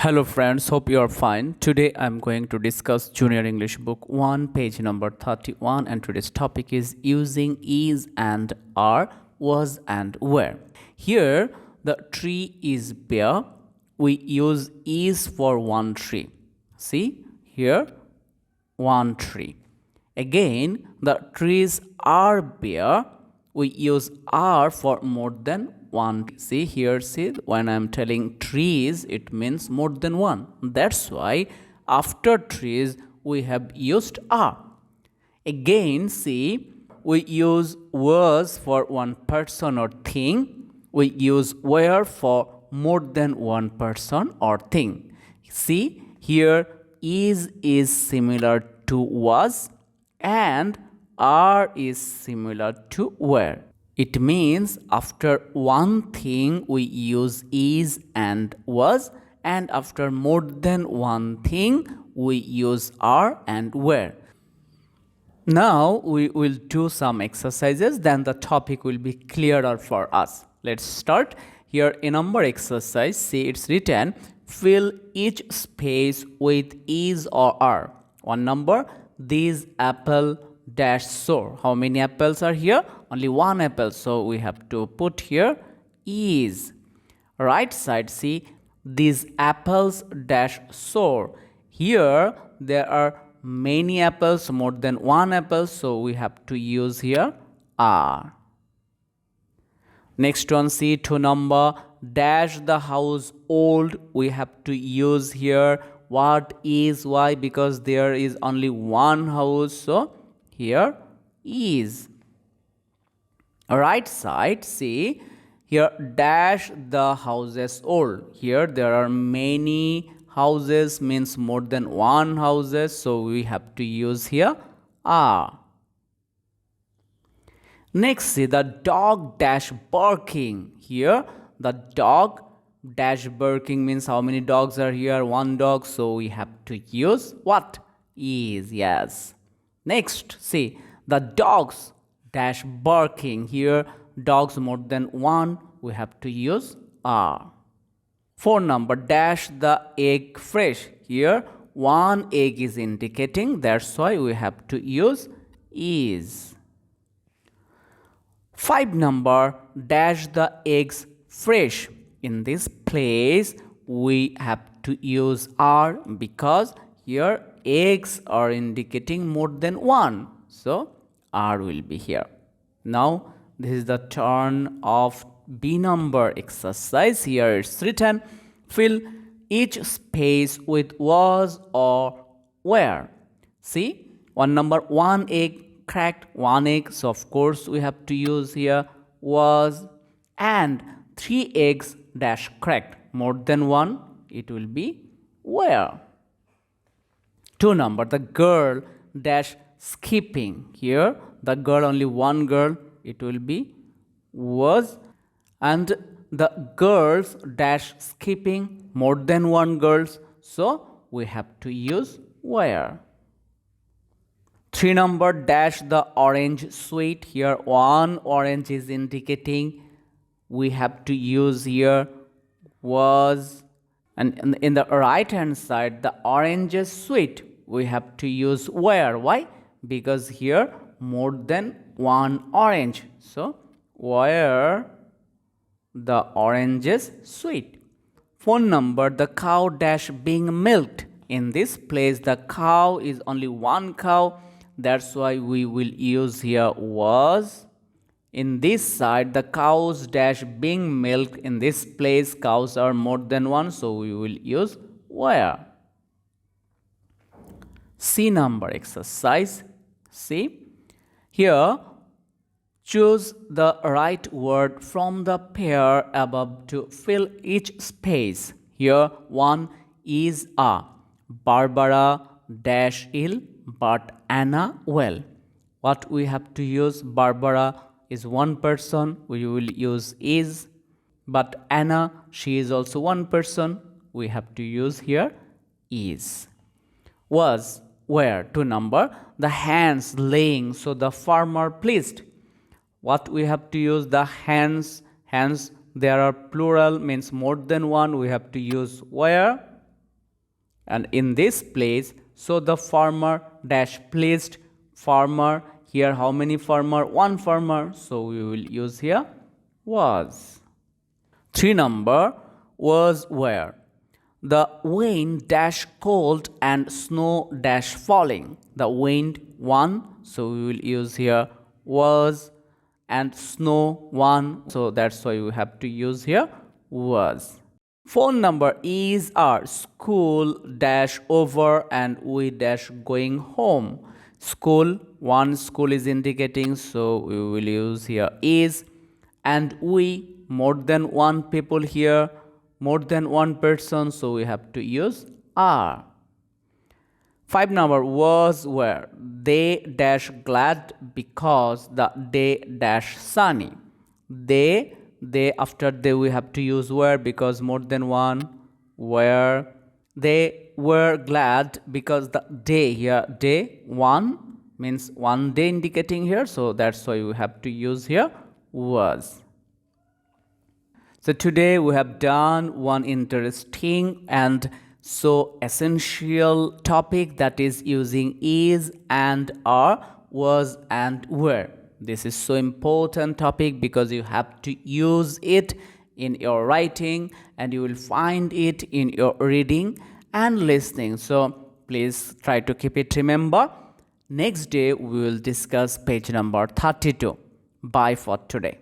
Hello friends, hope you are fine. Today I am going to discuss Junior English Book 1, page number 31, and today's topic is using is and are, was and were. Here the tree is bare. We use is for one tree. See here, one tree. Again, the trees are bare. We use are for more than one. See here, see, when I'm telling trees, it means more than one. That's why after trees, we have used are. Again, see, we use was for one person or thing. We use were for more than one person or thing. See, here is similar to was and are is similar to were. It means after one thing we use is and was, and after more than one thing we use are and were. Now we will do some exercises, then the topic will be clearer for us. Let's start. Here a number exercise, see it's written, fill each space with is or are. One number, these apple dash sour. How many apples are here? Only one apple, so we have to put here is. Right side, see, these apples dash sour. Here there are many apples, more than one apple, so we have to use here are. Next one, see, to number dash the house old. We have to use here what is, why, because there is only one house, so here is. Right side, see, here dash the houses old. Here there are many houses, means more than one houses, so we have to use here are. Next, see, the dog dash barking. Here the dog dash barking means how many dogs are here? One dog, so we have to use what? Is, yes. Next, see, the dogs dash barking. Here dogs more than one, we have to use are. 4 number, dash the egg fresh. Here one egg is indicating, that's why we have to use is. 5 number, dash the eggs fresh. In this place we have to use are because here eggs are indicating more than one, so are will be here. Now this is the turn of B number exercise. Here it's written, fill each space with was or were. See, one number, one egg cracked, one egg, so of course we have to use here was, and 3 eggs dash cracked, more than one, it will be were. 2 number, the girl dash skipping. Here the girl, only one girl, it will be was, and the girls dash skipping, more than one girls, so we have to use were. 3 number, dash the orange sweet. Here one orange is indicating, we have to use here was, and in the right hand side the orange is sweet, we have to use were. Why? Because here more than one orange, so were the orange is sweet. 4 number, the cow dash being milked. In this place the cow is only one cow, that's why we will use here was. In this side the cows dash being milked. In this place cows are more than one, so we will use were. C number exercise. See, here choose the right word from the pair above to fill each space. Here one is a, Barbara dash ill but Anna well. What we have to use? Barbara is one person, we will use is, but Anna, she is also one person, we have to use here is. Was, where, 2 number, the hands laying, so the farmer pleased. What we have to use? The hands, hands, there are plural, means more than one, we have to use where. and in this place, so the farmer dash placed farmer. Here how many farmer? One farmer, so we will use here was. 3 number was where. The wind dash cold and snow dash falling. The wind 1, so we will use here was, and snow 1, so that's why we have to use here was. Phone number is our school dash over and we dash going home. School, one school is indicating, so we will use here is, and we, more than one people here, more than one person, so we have to use are. 5 number was where. They dash glad because the day dash sunny. They after they we have to use were because more than one were. They were glad because the day here, day 1 means one day indicating here, so that's why we have to use here was. So today we have done one interesting and so essential topic, that is using is and are, was and were. This is so important topic because you have to use it in your writing and you will find it in your reading and listening. So please try to keep it remember. Next day we will discuss page number 32. Bye for today.